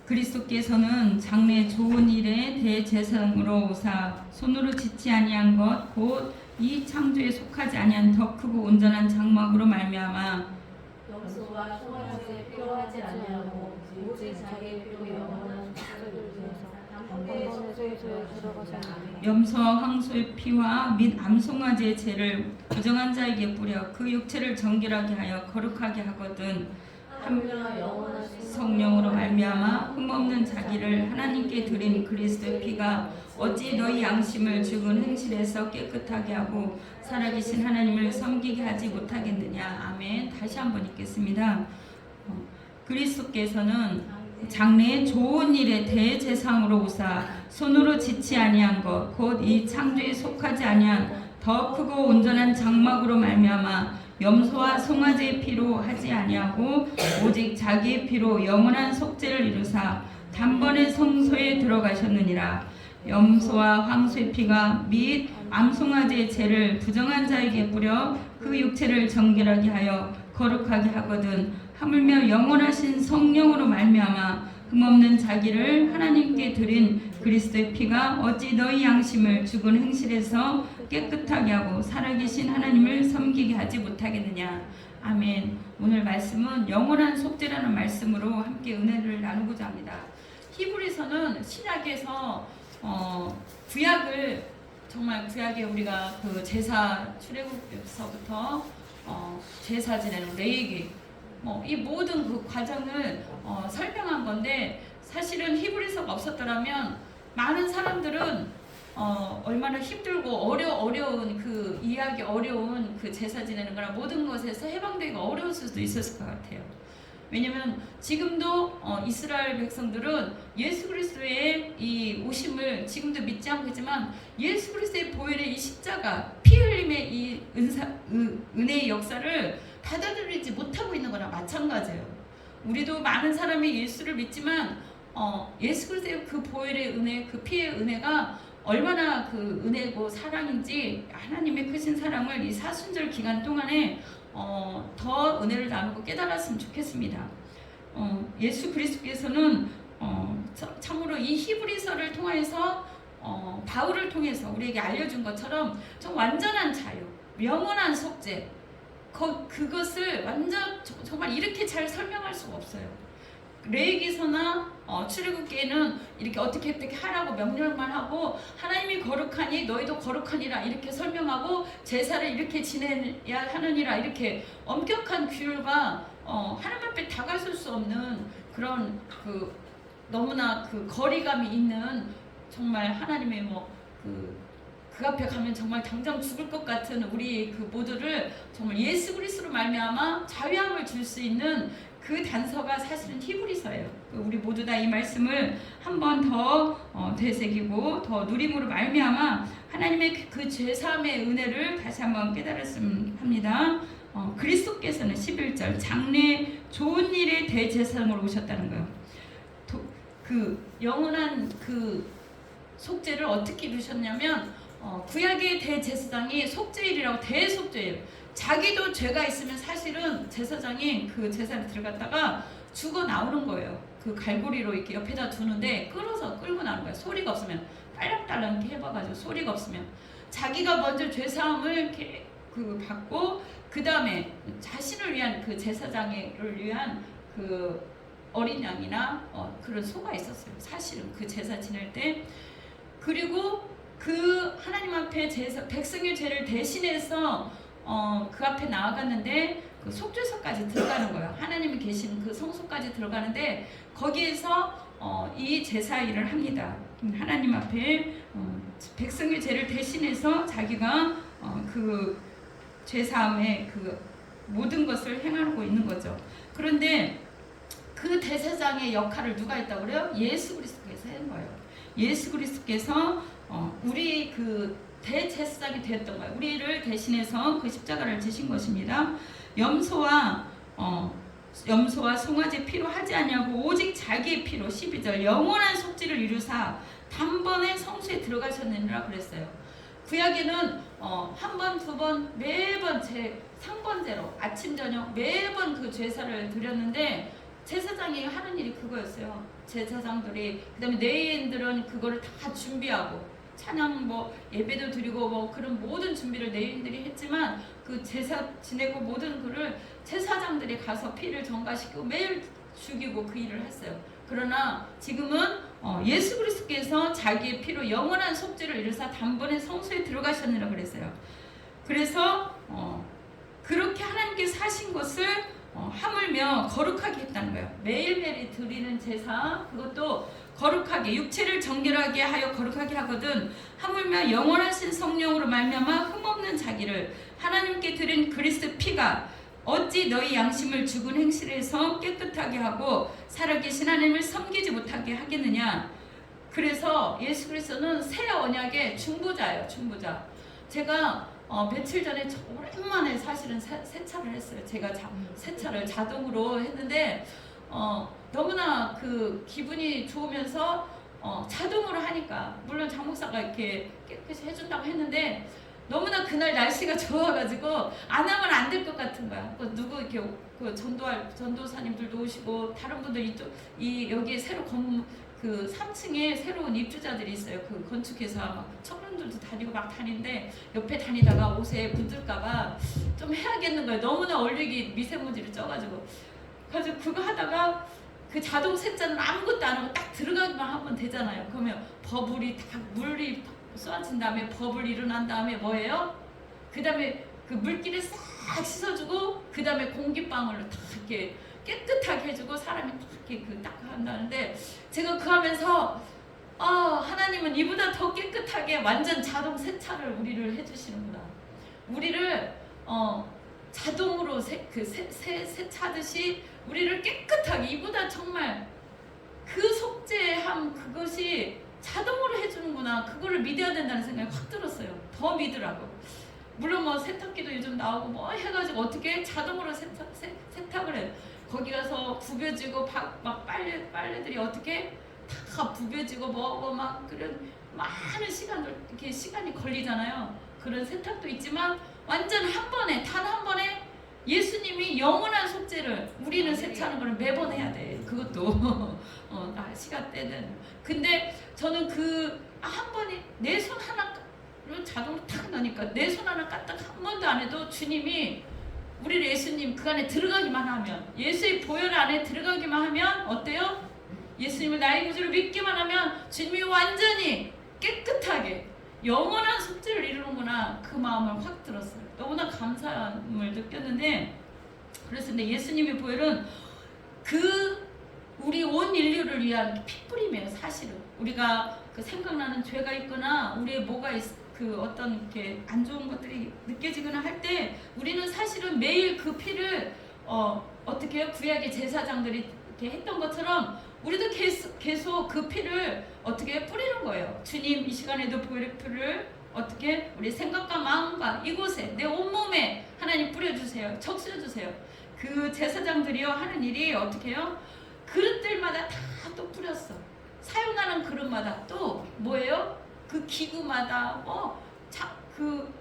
그리스도께서는 장래 좋은 일에 대제사장으로 오사 손으로 짓지 아니한 것 곧 이 창조에 속하지 아니한 더 크고 온전한 장막으로 말미암아 염소와 송아지에 필요하지 아니하고 오직 자기의 필요 영원한 축제를 위해서 단번에 성소에 들어가셨나니 염소와 황소의 피와 및 암송아지의 죄를 부정한 자에게 뿌려 그 육체를 정결하게 하여 거룩하게 하거든 하물며 영원한 성령으로 말미암아 흠없는 자기를 하나님께 드린 그리스도의 피가 어찌 너희 양심을 죽은 행실에서 깨끗하게 하고 살아계신 하나님을 섬기게 하지 못하겠느냐. 아멘. 다시 한번 읽겠습니다. 그리스도께서는 장래에 좋은 일에 대제사장으로 오사 손으로 짓지 아니한 것 곧 이 창조에 속하지 아니한 더 크고 온전한 장막으로 말미암아 염소와 송아지의 피로 하지 아니하고 오직 자기의 피로 영원한 속죄를 이루사 단번에 성소에 들어가셨느니라. 염소와 황소의 피가 및 암송아지의 죄를 부정한 자에게 뿌려 그 육체를 정결하게 하여 거룩하게 하거든 하물며 영원하신 성령으로 말미암아 흠없는 자기를 하나님께 드린 그리스도의 피가 어찌 너희 양심을 죽은 행실에서 깨끗하게 하고 살아계신 하나님을 섬기게 하지 못하겠느냐. 아멘. 오늘 말씀은 영원한 속죄라는 말씀으로 함께 은혜를 나누고자 합니다. 히브리서는 신약에서 구약을 정말 구약에 우리가 그 제사 출애굽에서부터 제사 지내는 레위기 이 모든 그 과정을 설명한 건데 사실은 히브리서가 없었더라면 많은 사람들은 얼마나 힘들고 어려운 그 이해하기 어려운 그 제사 지내는 거나 모든 것에서 해방되기가 어려울 수도 있었을 것 같아요. 왜냐면 지금도 이스라엘 백성들은 예수 그리스도의 이 오심을 지금도 믿지 않고 있지만 예수 그리스도의 보혈의 이 십자가 피 흘림의 이 은혜의 역사를 받아들이지 못하고 있는 거나 마찬가지예요. 우리도 많은 사람이 예수를 믿지만 예수 그리스도의 그 보혈의 은혜, 그 피의 은혜가 얼마나 그 은혜고 사랑인지 하나님의 크신 사랑을 이 사순절 기간 동안에 더 은혜를 나누고 깨달았으면 좋겠습니다. 예수 그리스도께서는 참으로 이 히브리서를 통해서 바울을 통해서 우리에게 알려준 것처럼 좀 완전한 자유, 영원한 속죄 그것을 완전 정말 이렇게 잘 설명할 수가 없어요. 레위기서나 출애굽기에는 이렇게 어떻게 하라고 명령만 하고 하나님이 거룩하니 너희도 거룩하니라 이렇게 설명하고 제사를 이렇게 지내야 하느니라 이렇게 엄격한 규율과 하나님 앞에 다가설 수 없는 그런 그 너무나 그 거리감이 있는 정말 하나님의 그 앞에 가면 정말 당장 죽을 것 같은 우리 그 모두를 정말 예수 그리스도로 말미암아 자유함을 줄 수 있는 그 단서가 사실은 히브리서예요. 우리 모두 다 이 말씀을 한 번 더 되새기고 더 누림으로 말미암아 하나님의 그 죄사함의 은혜를 다시 한번 깨달았으면 합니다. 그리스도께서는 11절 장래 좋은 일의 대제사장으로 오셨다는 거예요. 그 영원한 그 속죄를 어떻게 이루셨냐면 구약의 대제사장이 속죄일이라고 대속죄예요. 자기도 죄가 있으면 사실은 제사장이 그 제사를 들어갔다가 죽어 나오는 거예요. 그 갈고리로 이렇게 옆에다 두는데 끌고 나오는 거예요. 소리가 없으면 딸랑딸랑 이렇게 해봐가지고 소리가 없으면 자기가 먼저 죄사함을 이렇게 받고 그 다음에 자신을 위한 그 제사장을 위한 그 어린 양이나 그런 소가 있었어요. 사실은 그 제사 지낼 때 그리고 그 하나님 앞에 백성의 죄를 대신해서 그 앞에 나아갔는데 그 속죄소까지 들어가는 거예요. 하나님이 계신 그 성소까지 들어가는데 거기에서 이 제사 일을 합니다. 하나님 앞에 백성의 죄를 대신해서 자기가 그 죄사함의 그 모든 것을 행하고 있는 거죠. 그런데 그 대제사장의 역할을 누가 했다고 그래요? 예수 그리스도께서 한 거예요. 예수 그리스도께서 우리 그 대제사장이 되었던 거예요. 우리를 대신해서 그 십자가를 지신 것입니다. 염소와 송아지 피로 하지 아니하고 오직 자기의 피로 12절 영원한 속죄를 이루사 단번에 성소에 들어가셨느니라 그랬어요. 구약에는 한 번, 두 번, 매번 상번제로 아침 저녁 매번 그 제사를 드렸는데 제사장이 하는 일이 그거였어요. 제사장들이 그다음에 레위인들은 그거를 다 준비하고 찬양 뭐 예배도 드리고 뭐 그런 모든 준비를 레위인들이 했지만 그 제사 지내고 모든 그를 제사장들이 가서 피를 전가시키고 매일 죽이고 그 일을 했어요. 그러나 지금은 예수 그리스도께서 자기의 피로 영원한 속죄를 이루사 단번에 성소에 들어가셨느라 그랬어요. 그래서 그렇게 하나님께서 하신 것을 하물며 거룩하게 했다는 거예요. 매일매일 드리는 제사 그것도 거룩하게 육체를 정결하게 하여 거룩하게 하거든 하물며 영원하신 성령으로 말미암아 흠없는 자기를 하나님께 드린 그리스도 피가 어찌 너희 양심을 죽은 행실에서 깨끗하게 하고 살아계신 하나님을 섬기지 못하게 하겠느냐. 그래서 예수 그리스도는 새 언약의 중보자예요. 중보자. 제가 며칠 전에 오랜만에 사실은 세차를 했어요. 제가 세차를 자동으로 했는데 너무나 그 기분이 좋으면서 자동으로 하니까 물론 장 목사가 이렇게 깨끗이 해준다고 했는데 너무나 그날 날씨가 좋아가지고 안 하면 안 될 것 같은 거야. 누구 이렇게 그 전도사님들도 오시고 다른 분들 여기에 새로 그 3층에 새로운 입주자들이 있어요. 그 건축회사 청년들도 다니고 막 다니는데 옆에 다니다가 옷에 묻을까봐 좀 해야겠는 거예요. 너무나 얼룩이 미세먼지를 쪄가지고. 그래서 그거 하다가 그 자동 세차는 아무것도 안 하고 딱 들어가기만 하면 되잖아요. 그러면 버블이 다 물이 쏟아진 다음에 버블 일어난 다음에 뭐예요? 그 다음에 그 물기를 싹 씻어주고 그 다음에 공기방울로 다 이렇게 깨끗하게 해주고 사람이 딱 이렇게 딱 한다는데 제가 그 하면서 하나님은 이보다 더 깨끗하게 완전 자동 세차를 우리를 해주시는구나. 우리를 자동으로 세차듯이 우리를 깨끗하게 이보다 정말 그 속죄함 그것이 자동으로 해주는구나. 그거를 믿어야 된다는 생각이 확 들었어요. 더 믿으라고. 물론 뭐 세탁기도 요즘 나오고 뭐 해가지고 어떻게 자동으로 세탁을 해. 거기 가서 부벼지고 막 빨래들이 어떻게 다 부벼지고 뭐고 막 그런 많은 이렇게 시간이 걸리잖아요. 그런 세탁도 있지만 완전 한 번에 단 한 번에 예수님이 영원한 속죄를 우리는 세차하는 걸 매번 해야 돼. 그것도 시간 때는. 근데 저는 한 번에 내 손 하나로 자동으로 탁 넣으니까 내 손 하나 까딱 한 번도 안 해도 주님이 우리를 예수님 그 안에 들어가기만 하면 예수의 보혈 안에 들어가기만 하면 어때요? 예수님을 나의 구주로 믿기만 하면 주님이 완전히 깨끗하게 영원한 속죄를 이루는구나. 그 마음을 확 들었어요. 너무나 감사함을 느꼈는데 그래서 근데 예수님의 보혈은 우리 온 인류를 위한 핏뿌림이에요. 사실은 우리가 그 생각나는 죄가 있거나 우리의 뭐가 그 어떤 이렇게 안 좋은 것들이 느껴지거나 할 때 우리는 사실은 매일 그 피를 어떻게 해요? 구약의 제사장들이 이렇게 했던 것처럼 우리도 계속 그 피를 어떻게 뿌리는 거예요. 주님 이 시간에도 보혈의 피를 어떻게 우리 생각과 마음과 이곳에 내 온몸에 하나님 뿌려주세요. 적셔주세요. 그 제사장들이요 하는 일이 어떻게 해요? 그릇들마다 다 또 뿌렸어. 사용하는 그릇마다 또 뭐예요? 그 기구마다 그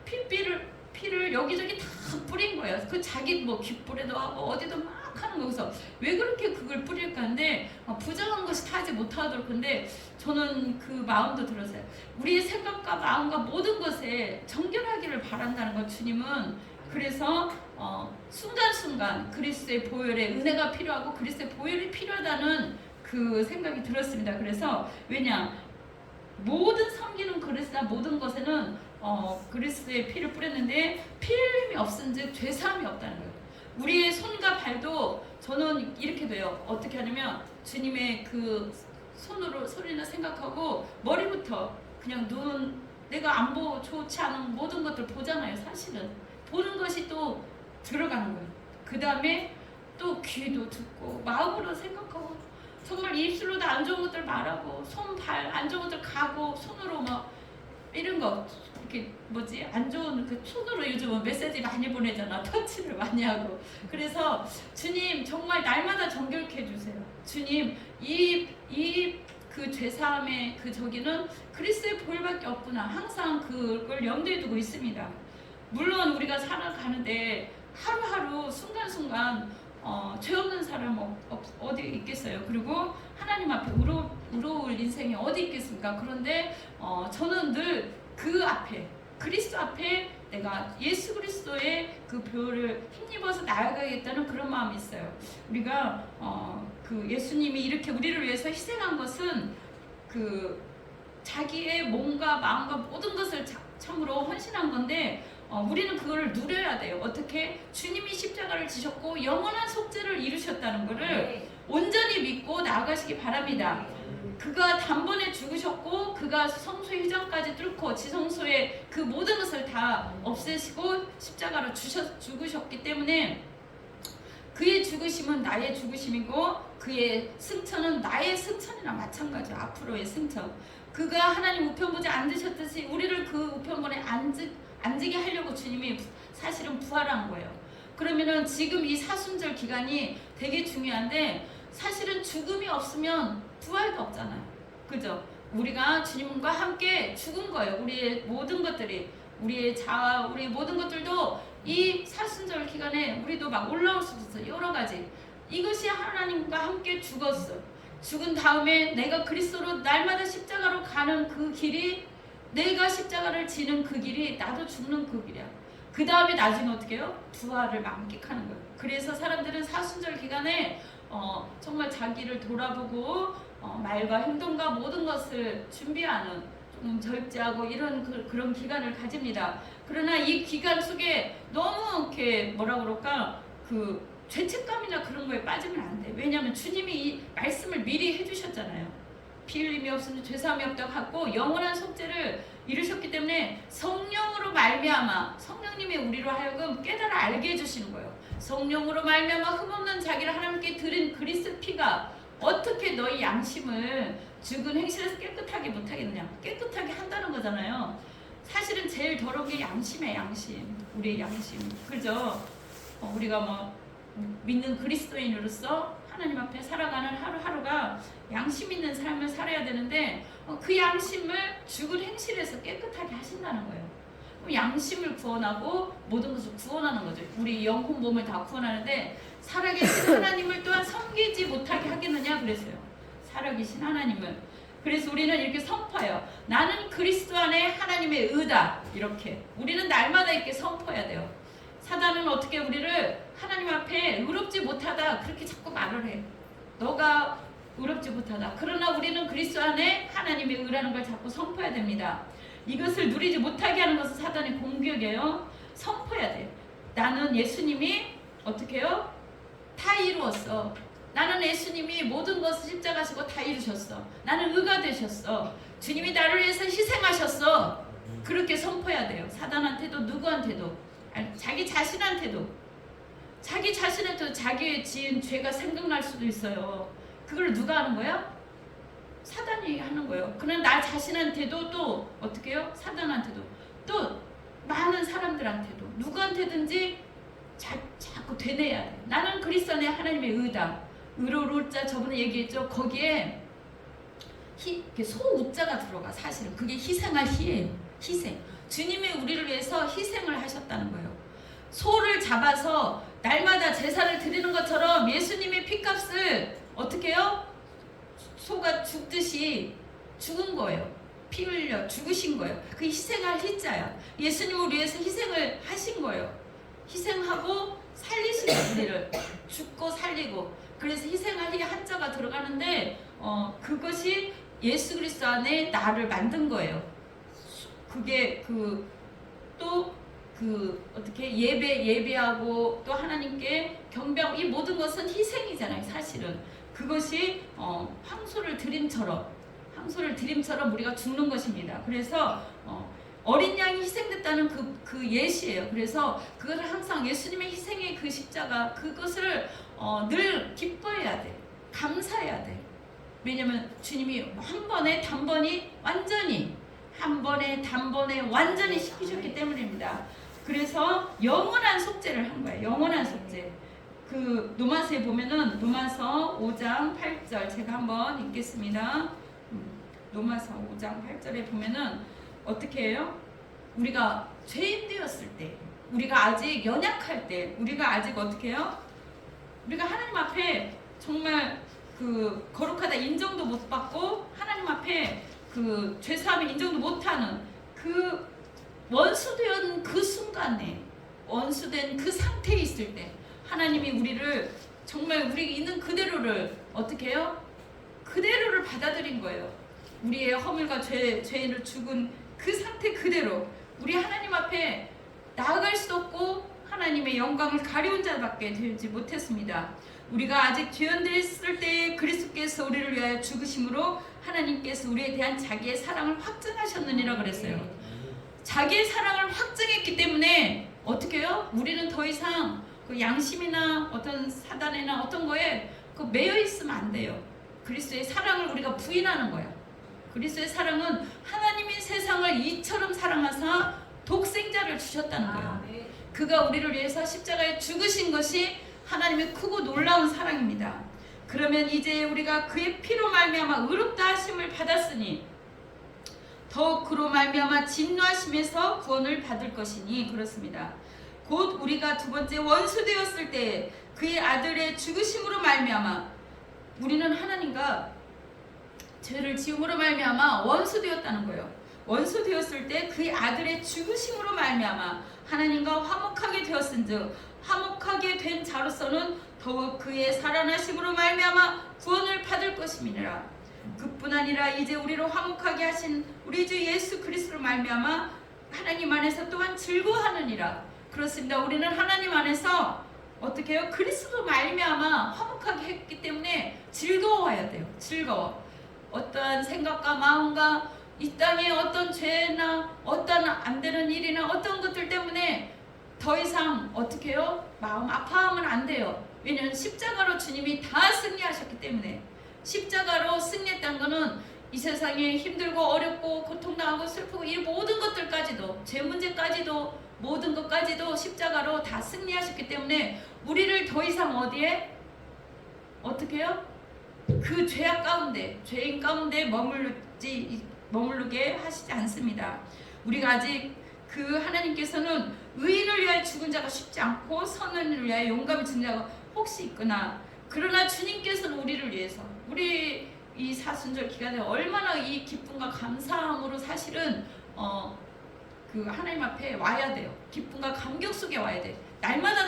피를 여기저기 다 뿌린 거예요. 그 자기 뭐 귓불에도 하고 어디도 막 하는 거기서 왜 그렇게 그걸 뿌릴까 하는데 부정한 것이 타지 못하도록. 근데 저는 그 마음도 들었어요. 우리의 생각과 마음과 모든 것에 정결하기를 바란다는 것. 주님은 그래서 순간순간 그리스도의 보혈의 은혜가 필요하고 그리스도의 보혈이 필요하다는 그 생각이 들었습니다. 그래서 왜냐 모든 섬기는 그리스도나 모든 것에는 그리스도의 피를 뿌렸는데 피 흘림이 없은즉 죄사함이 없다는 거예요. 우리의 손과 발도 저는 이렇게 돼요. 어떻게 하냐면 주님의 그 손으로 소리나 생각하고 머리부터 그냥 내가 안 보고 좋지 않은 모든 것들 보잖아요. 사실은 보는 것이 또 들어가는 거예요. 그 다음에 또 귀도 듣고 마음으로 생각하고 정말 입술로도 안 좋은 것들 말하고 손, 발 안 좋은 것들 가고 손으로 막 이런 거 이렇게 안 좋은 그 손으로 요즘은 메시지 많이 보내잖아. 터치를 많이 하고. 그래서 주님 정말 날마다 정결케 해주세요. 주님 그 죄사함의 그 저기는 그리스도의 보혈밖에 없구나. 항상 그걸 염두에 두고 있습니다. 물론 우리가 살아가는데 하루하루 순간순간 죄 없는 사람 어디 있겠어요? 그리고 하나님 앞에 의로울 인생이 어디 있겠습니까? 그런데 저는 늘 그 앞에 그리스도 앞에 내가 예수 그리스도의 그 보혈을 힘입어서 나아가겠다는 그런 마음이 있어요. 우리가 그 예수님이 이렇게 우리를 위해서 희생한 것은 그 자기의 몸과 마음과 모든 것을 참으로 헌신한 건데 우리는 그거를 누려야 돼요. 어떻게? 주님이 십자가를 지셨고 영원한 속죄를 이루셨다는 것을 온전히 믿고 나아가시기 바랍니다. 그가 단번에 죽으셨고 그가 성소의 휘장까지 뚫고 지성소의 그 모든 것을 다 없애시고 십자가로 죽으셨기 때문에 그의 죽으심은 나의 죽으심이고 그의 승천은 나의 승천이나 마찬가지예요. 앞으로의 승천. 그가 하나님 우편부에 앉으셨듯이 우리를 그 우편부에 앉게 하려고 주님이 사실은 부활한 거예요. 그러면은 지금 이 사순절 기간이 되게 중요한데 사실은 죽음이 없으면 부활도 없잖아요. 그죠? 우리가 주님과 함께 죽은 거예요. 우리의 모든 것들이 우리의 자아, 우리의 모든 것들도 이 사순절 기간에 우리도 막 올라올 수도 있어요. 여러 가지. 이것이 하나님과 함께 죽었어. 죽은 다음에 내가 그리스도로 날마다 십자가로 가는 그 길이 내가 십자가를 지는 그 길이 나도 죽는 그 길이야. 그 다음에 나중에 어떻게 해요? 부활을 만끽하는 거예요. 그래서 사람들은 사순절 기간에 정말 자기를 돌아보고 말과 행동과 모든 것을 준비하는 좀 절제하고 이런 그런 기간을 가집니다. 그러나 이 기간 속에 너무 이렇게 뭐라 그럴까 그 죄책감이나 그런 거에 빠지면 안 돼. 왜냐하면 주님이 이 말씀을 미리 해주셨잖아요. 피 흘림이 없으면 죄사함이 없다고 하고 영원한 속죄를 이루셨기 때문에 성령으로 말미암아 성령님이 우리로 하여금 깨달아 알게 해주시는 거예요. 성령으로 말미암아 흠없는 자기를 하나님께 드린 그리스도 피가 어떻게 너희 양심을 죽은 행실에서 깨끗하게 못하겠느냐. 깨끗하게 한다는 거잖아요. 사실은 제일 더러운 게 양심이에요. 양심. 우리의 양심. 그죠? 우리가 뭐 믿는 그리스도인으로서 하나님 앞에 살아가는 하루하루가 양심 있는 삶을 살아야 되는데 그 양심을 죽은 행실에서 깨끗하게 하신다는 거예요. 양심을 구원하고 모든 것을 구원하는 거죠. 우리 영혼 몸을 다 구원하는데 살아계신 하나님을 또한 섬기지 못하게 하겠느냐 그랬어요. 살아계신 하나님을. 그래서 우리는 이렇게 선포해요. 나는 그리스도 안에 하나님의 의다. 이렇게 우리는 날마다 이렇게 선포해야 돼요. 사단은 어떻게 우리를 하나님 앞에 의롭지 못하다 그렇게 자꾸 말을 해. 너가 의롭지 못하다. 그러나 우리는 그리스도 안에 하나님의 의라는 걸 자꾸 선포해야 됩니다. 이것을 누리지 못하게 하는 것은 사단의 공격이에요. 선포해야 돼. 나는 예수님이 어떻게 해요? 다 이루었어. 나는 예수님이 모든 것을 십자가시고 다 이루셨어. 나는 의가 되셨어. 주님이 나를 위해서 희생하셨어. 그렇게 선포해야 돼요. 사단한테도 누구한테도. 아니, 자기 자신한테도 자기의 지은 죄가 생각날 수도 있어요. 그걸 누가 하는 거야? 사단이 하는 거예요. 그러나 나 자신한테도 또 어떻게 해요? 사단한테도 또 많은 사람들한테도 누구한테든지 자꾸 되뇌야 돼. 나는 그리스도 안에 하나님의 의다. 의로울 자 저번에 얘기했죠. 거기에 소우자가 들어가. 사실은 그게 희생할 희예요. 희생. 주님이 우리를 위해서 희생을 하셨다는 거예요. 소를 잡아서 날마다 제사를 드리는 것처럼 예수님의 피값을 어떻게 해요? 소가 죽듯이 죽은 거예요. 피 흘려 죽으신 거예요. 그 희생할 희자야. 예수님을 위해서 희생을 하신 거예요. 희생하고 살리신 우리를 죽고 살리고. 그래서 희생할 희 한자가 들어가는데 그것이 예수 그리스도 안에 나를 만든 거예요. 그게 어떻게 예배하고 또 하나님께 경배하고 이 모든 것은 희생이잖아요. 사실은 그것이 황소를 드림처럼 우리가 죽는 것입니다. 그래서 어린 양이 희생됐다는 그 예시예요. 그래서 그것을 항상 예수님의 희생의 그 십자가 그것을 늘 기뻐해야 돼. 감사해야 돼. 왜냐면 주님이 한 번에 단번에 완전히 시키셨기 때문입니다. 그래서 영원한 속죄를 한 거예요. 영원한 속죄. 그 로마서에 보면은 로마서 5장 8절 제가 한번 읽겠습니다. 로마서 5장 8절에 보면은 어떻게 해요? 우리가 죄인 되었을 때, 우리가 아직 연약할 때, 우리가 아직 어떻게 해요? 우리가 하나님 앞에 정말 그 거룩하다 인정도 못 받고 하나님 앞에 그 죄사함의 인정도 못하는 그 원수된 그 순간에 원수된 그 상태에 있을 때 하나님이 우리를 정말 우리 있는 그대로를 어떻게 해요? 그대로를 받아들인 거예요. 우리의 허물과 죄를 죽은 그 상태 그대로 우리 하나님 앞에 나아갈 수도 없고 하나님의 영광을 가려운 자밖에 되지 못했습니다. 우리가 아직 죄인되었을 때 그리스도께서 우리를 위하여 죽으심으로 하나님께서 우리에 대한 자기의 사랑을 확증하셨느니라 그랬어요. 자기의 사랑을 확증했기 때문에 어떻게 해요? 우리는 더 이상 그 양심이나 어떤 사단이나 어떤 거에 그 매여 있으면 안 돼요. 그리스도의 사랑을 우리가 부인하는 거야. 그리스도의 사랑은 하나님이 세상을 이처럼 사랑하사 독생자를 주셨다는 거예요. 그가 우리를 위해서 십자가에 죽으신 것이 하나님의 크고 놀라운 사랑입니다. 그러면 이제 우리가 그의 피로 말미암아 의롭다 하심을 받았으니 더욱 그로 말미암아 진노하심에서 구원을 받을 것이니 그렇습니다. 곧 우리가 두 번째 원수 되었을 때 그의 아들의 죽으심으로 말미암아 우리는 하나님과 죄를 지음으로 말미암아 원수 되었다는 거예요. 원수 되었을 때 그의 아들의 죽으심으로 말미암아 하나님과 화목하게 되었은즉 화목하게 된 자로서는 더욱 그의 살아나심으로 말미암아 구원을 받을 것임이니라. 그뿐 아니라 이제 우리로 화목하게 하신 우리 주 예수 그리스도로 말미암아 하나님 안에서 또한 즐거워하느니라. 그렇습니다. 우리는 하나님 안에서 어떻게 해요? 그리스도 말미암아 화목하게 했기 때문에 즐거워해야 돼요. 즐거워. 어떠한 생각과 마음과 이 땅의 어떤 죄나 어떤 안 되는 일이나 어떤 것들 때문에 더 이상 어떻게 해요? 마음 아파하면 안 돼요. 왜냐하면 십자가로 주님이 다 승리하셨기 때문에. 십자가로 승리했다는 것은 이 세상에 힘들고 어렵고 고통당하고 슬프고 이 모든 것들까지도 죄 문제까지도 모든 것까지도 십자가로 다 승리하셨기 때문에 우리를 더 이상 어디에 어떻게 해요? 그 죄악 가운데 죄인 가운데 머무르게 하시지 않습니다. 우리가 아직 그 하나님께서는 의인을 위하여 죽은 자가 쉽지 않고 선을 위하여 용감히 죽는 자가 혹시 있거나 그러나 주님께서는 우리를 위해서 우리 이 사순절 기간에 얼마나 이 기쁨과 감사함으로 사실은 그 하나님 앞에 와야 돼요. 기쁨과 감격 속에 와야 돼. 날마다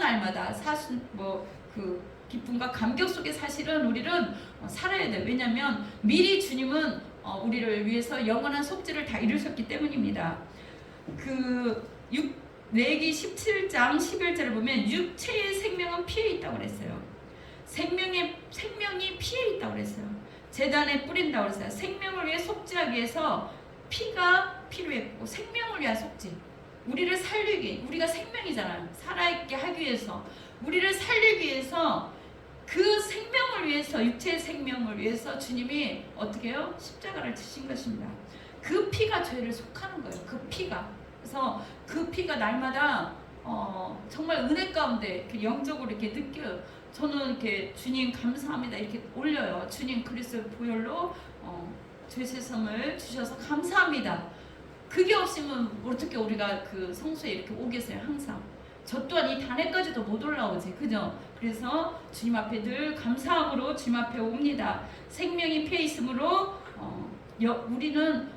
그 기쁨과 감격 속에 사실은 우리는 살아야 돼. 왜냐하면 미리 주님은 우리를 위해서 영원한 속죄를 다 이루셨기 때문입니다. 그 레기 17장 11절을 보면 육체의 생명은 피에 있다고 그랬어요. 생명이 피에 있다고 그랬어요. 제단에 뿌린다고 그랬어요. 생명을 위해 속죄하기 위해서 피가 필요했고 생명을 위한 속죄. 우리를 살리기, 우리가 생명이잖아요. 살아있게 하기 위해서 우리를 살리기 위해서 그 생명을 위해서 육체의 생명을 위해서 주님이 어떻게 해요? 십자가를 지신 것입니다. 그 피가 죄를 속하는 거예요. 그 피가. 그래서 그 피가 날마다 정말 은혜 가운데 이렇게 영적으로 이렇게 느껴요. 저는 이렇게 주님 감사합니다 이렇게 올려요. 주님 그리스도 보혈로 죄세성을 주셔서 감사합니다. 그게 없으면 어떻게 우리가 그 성소에 이렇게 오겠어요. 항상 저 또한 이 단에까지도 못 올라오지, 그죠? 그래서 주님 앞에 늘 감사함으로 주님 앞에 옵니다. 생명이 피해 있으므로 우리는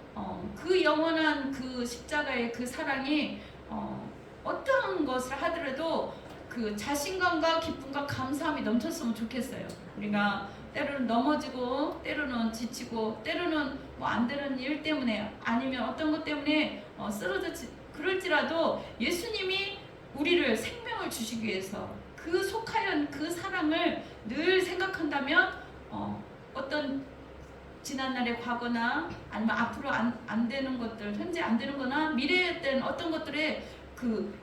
그 영원한 그 십자가의 그 사랑이 어떤 것을 하더라도 그 자신감과 기쁨과 감사함이 넘쳤으면 좋겠어요. 우리가 때로는 넘어지고 때로는 지치고 때로는 뭐 안 되는 일 때문에 아니면 어떤 것 때문에 쓰러졌지 그럴지라도 예수님이 우리를 생명을 주시기 위해서 그 속하연 그 사랑을 늘 생각한다면 어떤 지난날의 과거나 아니면 앞으로 안 되는 것들, 현재 안 되는 거나 미래에 된 어떤 것들에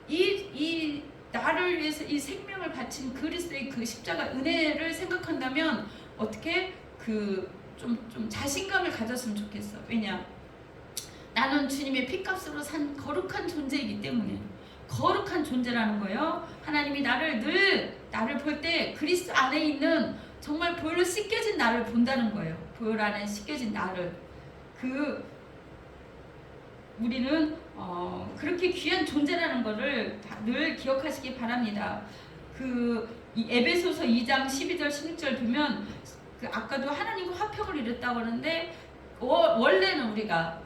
이 나를 위해서 이 생명을 바친 그리스도의 그 십자가 은혜를 생각한다면 어떻게 좀 자신감을 가졌으면 좋겠어. 왜냐? 나는 주님의 피값으로 산 거룩한 존재이기 때문에. 거룩한 존재라는 거예요. 하나님이 나를 볼 때 그리스도 안에 있는 정말 보혈로 씻겨진 나를 본다는 거예요. 보혈 안에 씻겨진 나를. 우리는 그렇게 귀한 존재라는 것을 늘 기억하시기 바랍니다. 이 에베소서 2장 12절 16절 보면 그 아까도 하나님과 화평을 이뤘다고 그러는데 원래는 우리가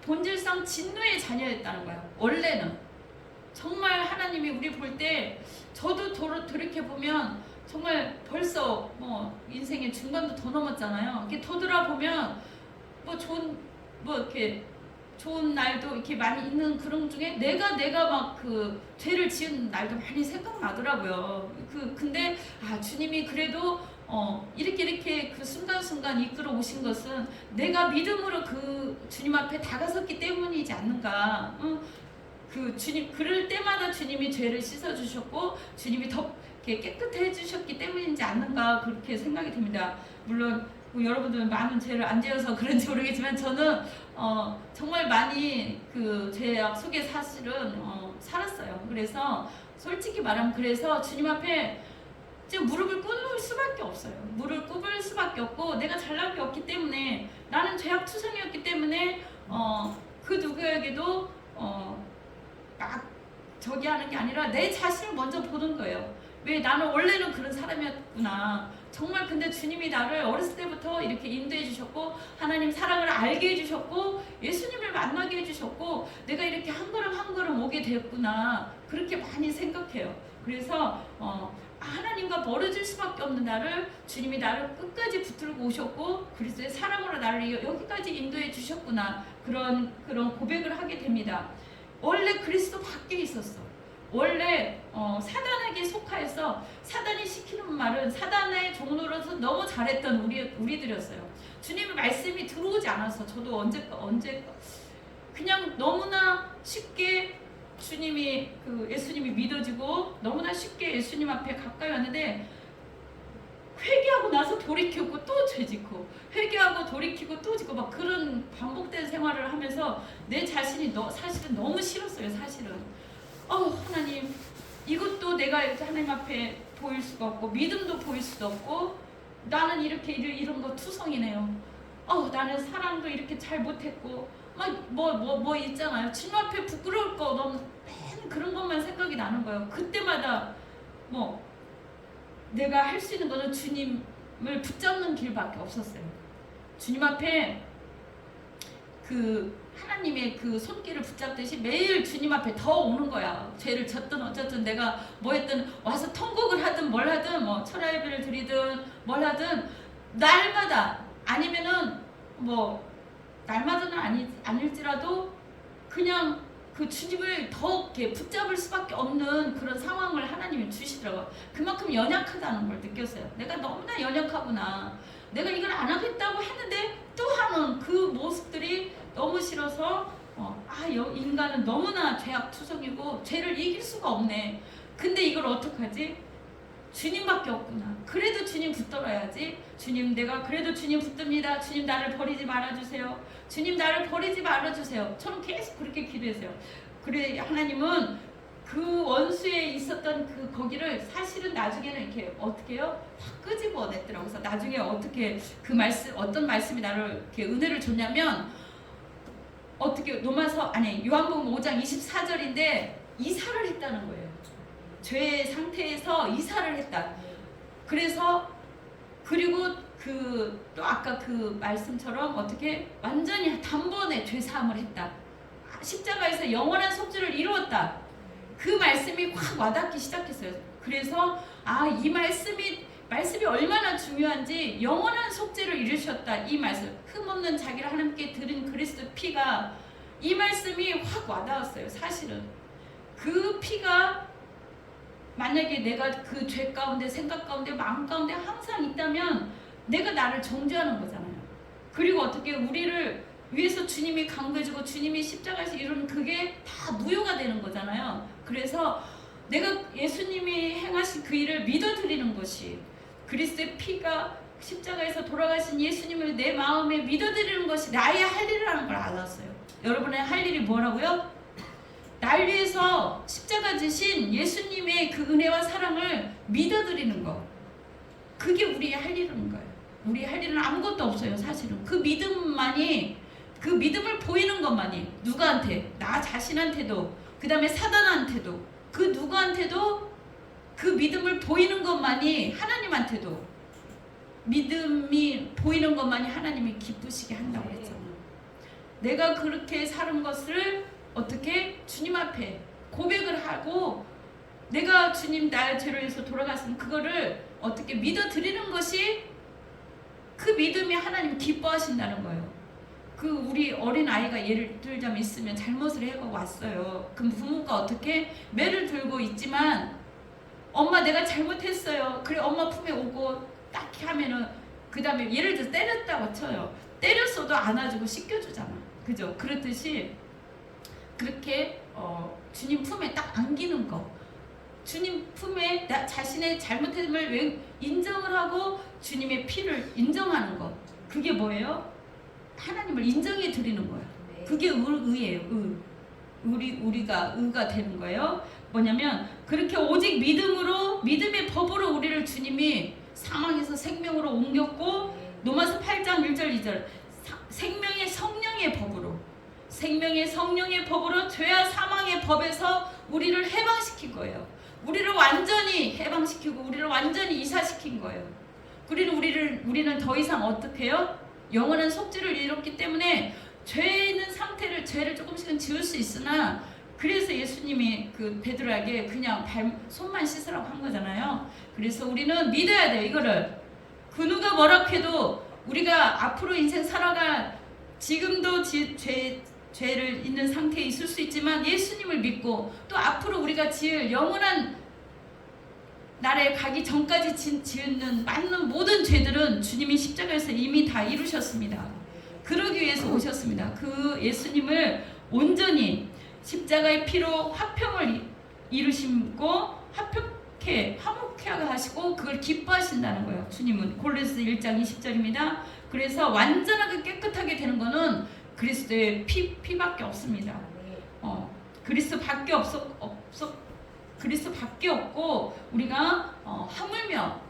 본질상 진노의 자녀였다는 거야. 원래는 정말 하나님이 우리 볼 때 저도 돌이켜보면 정말 벌써 뭐 인생의 중반도 더 넘었잖아요. 이렇게 되돌아보면 뭐 이렇게 좋은 날도 이렇게 많이 있는 그런 중에 내가 막 그 죄를 지은 날도 많이 생각나더라고요. 근데 주님이 그래도 이렇게 그 순간순간 이끌어 오신 것은 내가 믿음으로 그 주님 앞에 다가섰기 때문이지 않는가. 그 주님 그럴 때마다 주님이 죄를 씻어 주셨고 주님이 더 깨끗해 주셨기 때문이지 않는가 그렇게 생각이 듭니다. 물론 여러분들은 많은 죄를 안 지어서 그런지 모르겠지만 저는 정말 많이 그 죄악 속에 사실은 살았어요. 그래서 솔직히 말하면 그래서 주님 앞에 무릎을 꿇을 수밖에 없어요. 무릎을 꿇을 수밖에 없고 내가 잘난 게 없기 때문에 나는 죄악 투성이었기 때문에 그 누구에게도 막 저기 하는 게 아니라 내 자신을 먼저 보는 거예요. 왜 나는 원래는 그런 사람이었구나. 정말 근데 주님이 나를 어렸을 때부터 이렇게 인도해 주셨고 하나님 사랑을 알게 해주셨고 예수님을 만나게 해주셨고 내가 이렇게 한 걸음 한 걸음 오게 되었구나. 그렇게 많이 생각해요. 그래서 하나님과 멀어질 수밖에 없는 나를 주님이 나를 끝까지 붙들고 오셨고 그리스도의 사랑으로 나를 여기까지 인도해 주셨구나. 그런 고백을 하게 됩니다. 원래 그리스도 밖에 있었어. 원래 사단에게 속하여서 사단이 시키는 말은 사단의 종로로서 너무 잘했던 우리들이었어요. 주님의 말씀이 들어오지 않아서 저도 언제 그냥 너무나 쉽게 예수님이 믿어지고 너무나 쉽게 예수님 앞에 가까이 왔는데 회개하고 나서 돌이키고 또 죄짓고 회개하고 돌이키고 또 짓고 막 그런 반복된 생활을 하면서 내 자신이 사실은 너무 싫었어요. 사실은 하나님 이것도 내가 이렇게 하나님 앞에 보일 수가 없고 믿음도 보일 수도 없고 나는 이런 거 투성이네요. 나는 사랑도 이렇게 잘 못했고 막 뭐 있잖아요. 주님 앞에 부끄러울 거 너무 맨 그런 것만 생각이 나는 거예요. 그때마다 내가 할 수 있는 거는 주님을 붙잡는 길밖에 없었어요. 주님 앞에 하나님의 그 손길을 붙잡듯이 매일 주님 앞에 더 오는 거야. 죄를 졌든 어쨌든 내가 뭐 했든 와서 통곡을 하든 뭘 하든 철야 예배를 드리든 뭘 하든 날마다 아니면은 날마다는 아닐지라도 그냥 그 주님을 더 이렇게 붙잡을 수밖에 없는 그런 상황을 하나님이 주시더라고요. 그만큼 연약하다는 걸 느꼈어요. 내가 너무나 연약하구나. 내가 이걸 안 하겠다고 했는데 또 하는 그 모습들이 너무 싫어서 인간은 너무나 죄악투성이고 죄를 이길 수가 없네. 근데 이걸 어떡하지? 주님밖에 없구나. 그래도 주님 붙들어야지. 주님 내가 그래도 주님 붙듭니다. 주님 나를 버리지 말아주세요. 주님 나를 버리지 말아주세요. 저는 계속 그렇게 기도했어요. 그래 하나님은 그 원수에 있었던 거기를 사실은 나중에는 이렇게 어떻게 해요? 확 끄집어냈더라고요. 그래서 나중에 어떻게 어떤 말씀이 나를 이렇게 은혜를 줬냐면 어떻게 요한복음 5장 24절인데 이사를 했다는 거예요. 죄의 상태에서 이사를 했다. 그래서 그리고 또 아까 그 말씀처럼 어떻게 완전히 단번에 죄사함을 했다. 십자가에서 영원한 속죄를 이루었다. 그 말씀이 확 와닿기 시작했어요. 그래서 이 말씀이 얼마나 중요한지 영원한 속죄를 이루셨다. 이 말씀 흠없는 자기를 하나님께 드린 그리스도 피가 이 말씀이 확 와닿았어요. 사실은 그 피가 만약에 내가 그 죄 가운데 생각 가운데 마음 가운데 항상 있다면 내가 나를 정죄하는 거잖아요. 그리고 어떻게 우리를 위해서 주님이 강구해주고 주님이 십자가에서 이루는 그게 다 무효가 되는 거잖아요. 그래서 내가 예수님이 행하신 그 일을 믿어드리는 것이 그리스도의 피가 십자가에서 돌아가신 예수님을 내 마음에 믿어드리는 것이 나의 할 일이라는 걸 알았어요. 여러분의 할 일이 뭐라고요? 날 위해서 십자가 지신 예수님의 그 은혜와 사랑을 믿어드리는 것. 그게 우리의 할 일인 거예요. 우리의 할 일은 아무것도 없어요. 사실은 그 믿음만이 그 믿음을 보이는 것만이 누구한테? 나 자신한테도 그 다음에 사단한테도 그 누구한테도 그 믿음을 보이는 것만이 하나님한테도 믿음이 보이는 것만이 하나님이 기쁘시게 한다고 했잖아. 내가 그렇게 사는 것을 어떻게 주님 앞에 고백을 하고 내가 주님 나의 죄를 위해서 돌아갔으면 그거를 어떻게 믿어드리는 것이 그 믿음이 하나님 기뻐하신다는 거예요. 그 우리 어린 아이가 예를 들자면 있으면 잘못을 해가 왔어요. 그럼 부모가 어떻게 매를 들고 있지만 엄마 내가 잘못했어요. 그래 엄마 품에 오고 딱히 하면은 그 다음에 예를 들어서 때렸다고 쳐요. 때렸어도 안아주고 씻겨주잖아. 그죠? 그렇듯이 그렇게 주님 품에 딱 안기는 거. 주님 품에 나 자신의 잘못됨을 인정을 하고 주님의 피를 인정하는 것. 그게 뭐예요? 하나님을 인정해 드리는 거예요. 그게 의예요. 우리가 의가 되는 거예요. 뭐냐면 그렇게 오직 믿음으로 믿음의 법으로 우리를 주님이 사망에서 생명으로 옮겼고 로마서 8장 1절 2절 생명의 성령의 법으로 생명의 성령의 법으로 죄와 사망의 법에서 우리를 해방시킨 거예요. 우리를 완전히 해방시키고 우리를 완전히 이사시킨 거예요. 우리는 더 이상 어떻게 해요? 영원한 속죄를 이뤘기 때문에 죄 있는 상태를 죄를 조금씩은 지울 수 있으나 그래서 예수님이 그 베드로에게 그냥 손만 씻으라고 한 거잖아요. 그래서 우리는 믿어야 돼요. 이거를 그 누가 뭐라 해도 우리가 앞으로 인생 살아갈 지금도 죄를 있는 상태에 있을 수 있지만 예수님을 믿고 또 앞으로 우리가 지을 영원한 나라에 가기 전까지 지은 맞는 모든 죄들은 주님이 십자가에서 이미 다 이루셨습니다. 그러기 위해서 오셨습니다. 그 예수님을 온전히 십자가의 피로 화평을 이루시고 화목케 하시고 그걸 기뻐하신다는 거예요. 주님은 골로새 1장 20절입니다. 그래서 완전하게 깨끗하게 되는 거는 그리스도의 피밖에 없습니다. 그리스도밖에 없고 우리가 하물며라고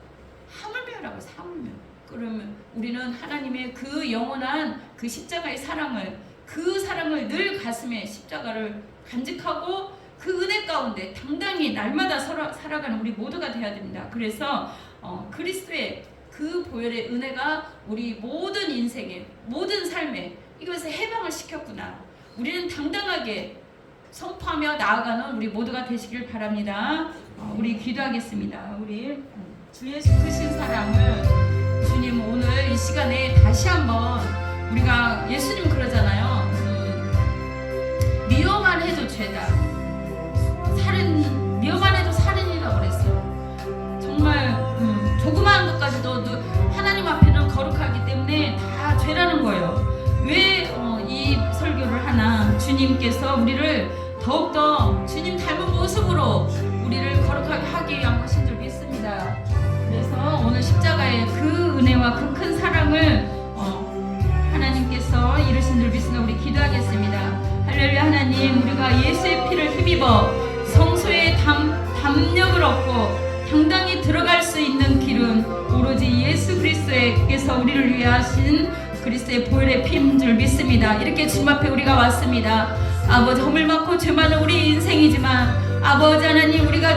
해서 하물며. 그러면 우리는 하나님의 그 영원한 그 십자가의 그 사랑을 늘 가슴에 십자가를 간직하고 그 은혜 가운데 당당히 날마다 살아가는 우리 모두가 되어야 됩니다. 그래서 그리스도의 그 보혈의 은혜가 우리 모든 인생에 모든 삶에 이것을 해방을 시켰구나. 우리는 당당하게 선포하며 나아가는 우리 모두가 되시길 바랍니다. 우리 기도하겠습니다. 우리 주 예수 크신 사랑을 주님 오늘 이 시간에 다시 한번 우리가 예수님 그러잖아요. 미워만 해도 죄다. 미워만 해도 살인이라고 그랬어요. 정말 조그마한 것까지도 하나님 앞에는 거룩하기 때문에 다 죄라는 거예요. 왜 이 설교를 하나? 주님께서 우리를 더욱더 주님 닮은 모습으로 우리를 거룩하게 하기 위한 것인 줄 믿습니다. 그래서 오늘 십자가의 그 은혜와 그 큰 사랑을 하나님께서 이루신 줄 믿습니다. 우리 기도하겠습니다. 할렐루야. 하나님, 우리가 예수의 피를 힘입어 성소의 담력을 얻고 당당히 들어갈 수 있는 길은 오로지 예수 그리스도께서 우리를 위해 하신 그리스도의 보혈의 피인 줄 믿습니다. 이렇게 주님 앞에 우리가 왔습니다. 아버지, 허물 많고 죄 많은 우리 인생이지만 아버지 하나님, 우리가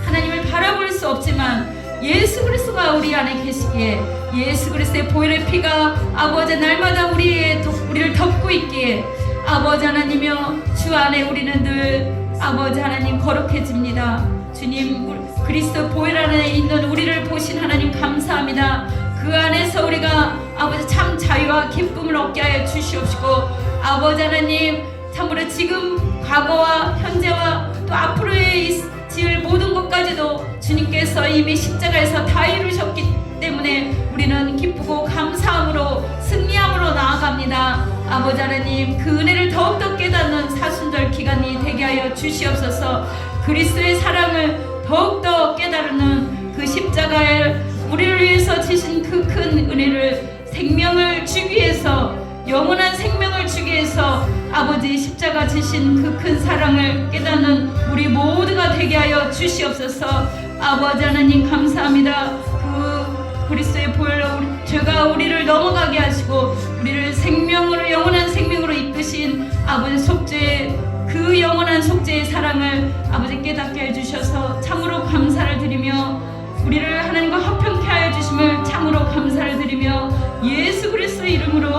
하나님을 바라볼 수 없지만 예수 그리스도가 우리 안에 계시기에 예수 그리스도의 보혈의 피가 아버지 날마다 우리를 덮고 있기에 아버지 하나님이여 주 안에 우리는 늘 아버지 하나님 거룩해집니다. 주님 그리스도 보혈 안에 있는 우리를 보신 하나님 감사합니다. 그 안에서 우리가 아버지 참 자유와 기쁨을 얻게 하여 주시옵시고 아버지 하나님 참으로 지금 과거와 현재와 또 앞으로의 지을 모든 것까지도 주님께서 이미 십자가에서 다 이루셨기 때문에 우리는 기쁘고 감사함으로 승리함으로 나아갑니다. 아버지 하나님 그 은혜를 더욱더 깨닫는 사순절 기간이 되게 하여 주시옵소서. 그리스도의 사랑을 더욱더 깨달는 그 십자가에 우리를 위해서 지신 그 큰 은혜를 생명을 주기 위해서 영원한 생명을 주기 위해서 아버지 십자가 지신 그 큰 사랑을 깨닫는 우리 모두가 되게 하여 주시옵소서. 아버지 하나님 감사합니다. 그 그리스도의 보혈로 죄가 우리를 넘어가게 하시고 우리를 생명으로 영원한 생명으로 이끄신 아버지 속죄 그 영원한 속죄의 사랑을 아버지 깨닫게 해주셔서 참으로 감사를 드리며 우리를 하나님과 화평케 하여 주심을 참으로 감사를 드리며 예수 그리스도의 이름으로